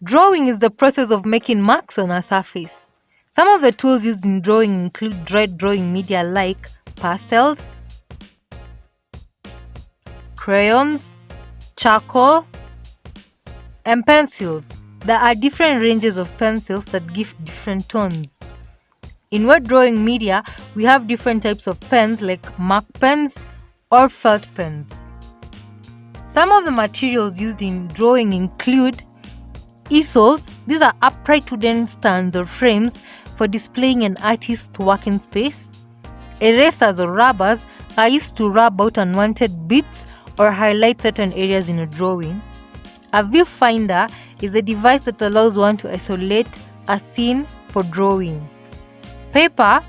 Drawing is the process of making marks on a surface. Some of the tools used in drawing include dry drawing media like pastels, crayons, charcoal, and pencils. There are different ranges of pencils that give different tones. In wet drawing media, we have different types of pens like mark pens or felt pens. Some of the materials used in drawing include easels. These are upright wooden stands or frames for displaying an artist's working space. Erasers or rubbers are used to rub out unwanted bits or highlight certain areas in a drawing. A viewfinder is a device that allows one to isolate a scene for drawing. Paper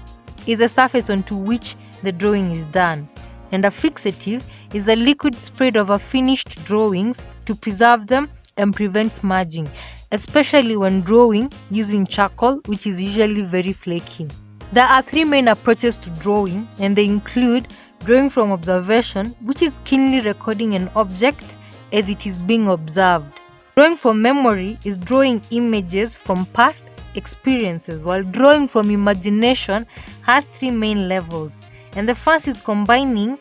is a surface onto which the drawing is done, and a fixative is a liquid sprayed over finished drawings to preserve them and prevent smudging, especially when drawing using charcoal, which is usually very flaky. There are three main approaches to drawing, and they include drawing from observation, which is keenly recording an object as it is being observed. Drawing from memory is drawing images from past experiences, while drawing from imagination has three main levels. And the first is combining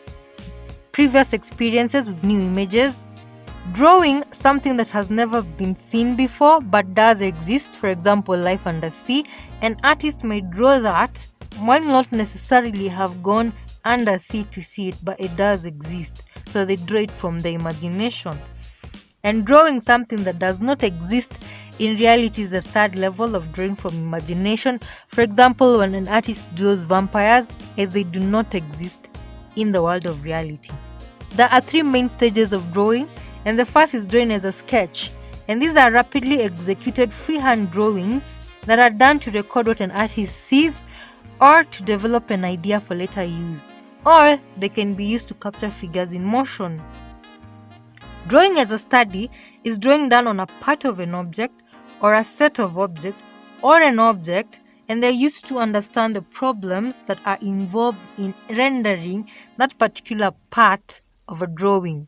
previous experiences with new images. Drawing something that has never been seen before but does exist, for example, life under sea. An artist may draw that might not necessarily have gone under sea to see it, but it does exist. So they draw it from the imagination. And drawing something that does not exist in reality is the third level of drawing from imagination. For example, when an artist draws vampires, as they do not exist in the world of reality. There are three main stages of drawing, and the first is drawing as a sketch. And these are rapidly executed freehand drawings that are done to record what an artist sees or to develop an idea for later use. Or they can be used to capture figures in motion. Drawing as a study is drawing done on a part of an object or a set of objects or an object, and they're used to understand the problems that are involved in rendering that particular part of a drawing.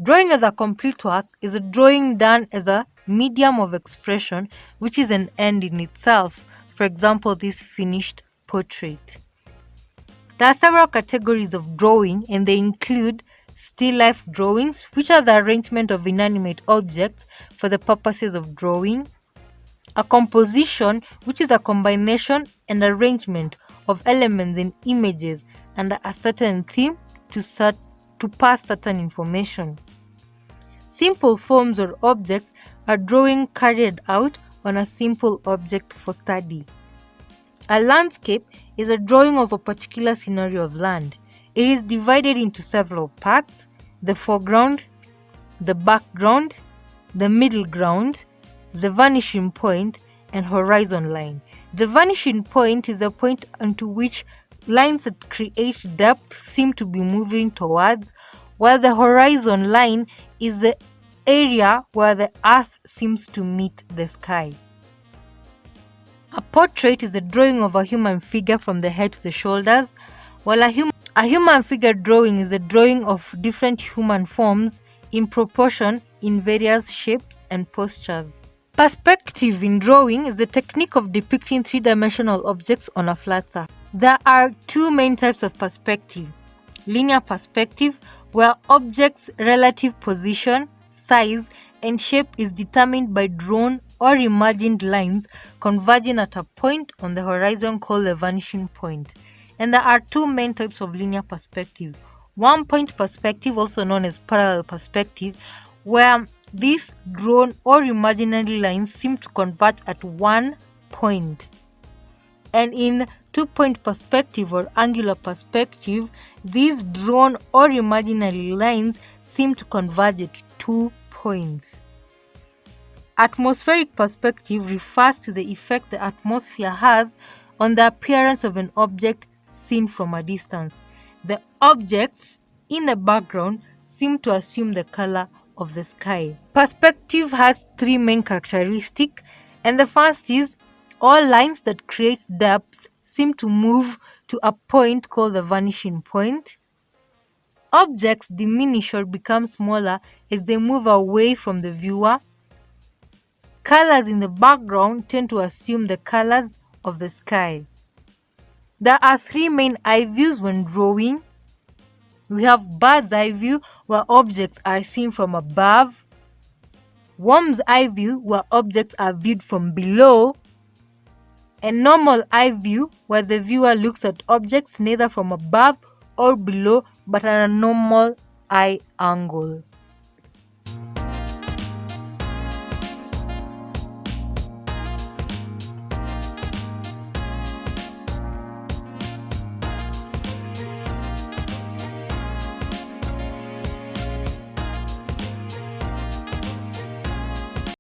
Drawing as a complete work is a drawing done as a medium of expression, which is an end in itself. For example, this finished portrait. There are several categories of drawing, and they include still life drawings, which are the arrangement of inanimate objects for the purposes of drawing. A composition, which is a combination and arrangement of elements in images under a certain theme to pass certain information. Simple forms or objects are drawing carried out on a simple object for study. A landscape is a drawing of a particular scenario of land. It is divided into several parts: the foreground, the background, the middle ground, the vanishing point, and horizon line. The vanishing point is a point onto which lines that create depth seem to be moving towards, while the horizon line is the area where the earth seems to meet the sky. A portrait is a drawing of a human figure from the head to the shoulders, while a human figure drawing is a drawing of different human forms in proportion in various shapes and postures. Perspective in drawing is the technique of depicting three-dimensional objects on a flat surface. There are two main types of perspective: linear perspective, where objects' relative position, size, and shape is determined by drawn or imagined lines converging at a point on the horizon called the vanishing point. And there are two main types of linear perspective: one-point perspective, also known as parallel perspective, where these drawn or imaginary lines seem to converge at one point. And in two-point perspective or angular perspective, these drawn or imaginary lines seem to converge at 2 points. Atmospheric perspective refers to the effect the atmosphere has on the appearance of an object seen from a distance. The objects in the background seem to assume the color of the sky. Perspective has three main characteristics, and the first is all lines that create depth seem to move to a point called the vanishing point. Objects diminish or become smaller as they move away from the viewer. colors in the background tend to assume the colors of the sky. There are three main eye views when drawing. We have bird's eye view, where objects are seen from above, worm's eye view, where objects are viewed from below, and normal eye view, where the viewer looks at objects neither from above or below but at a normal eye angle.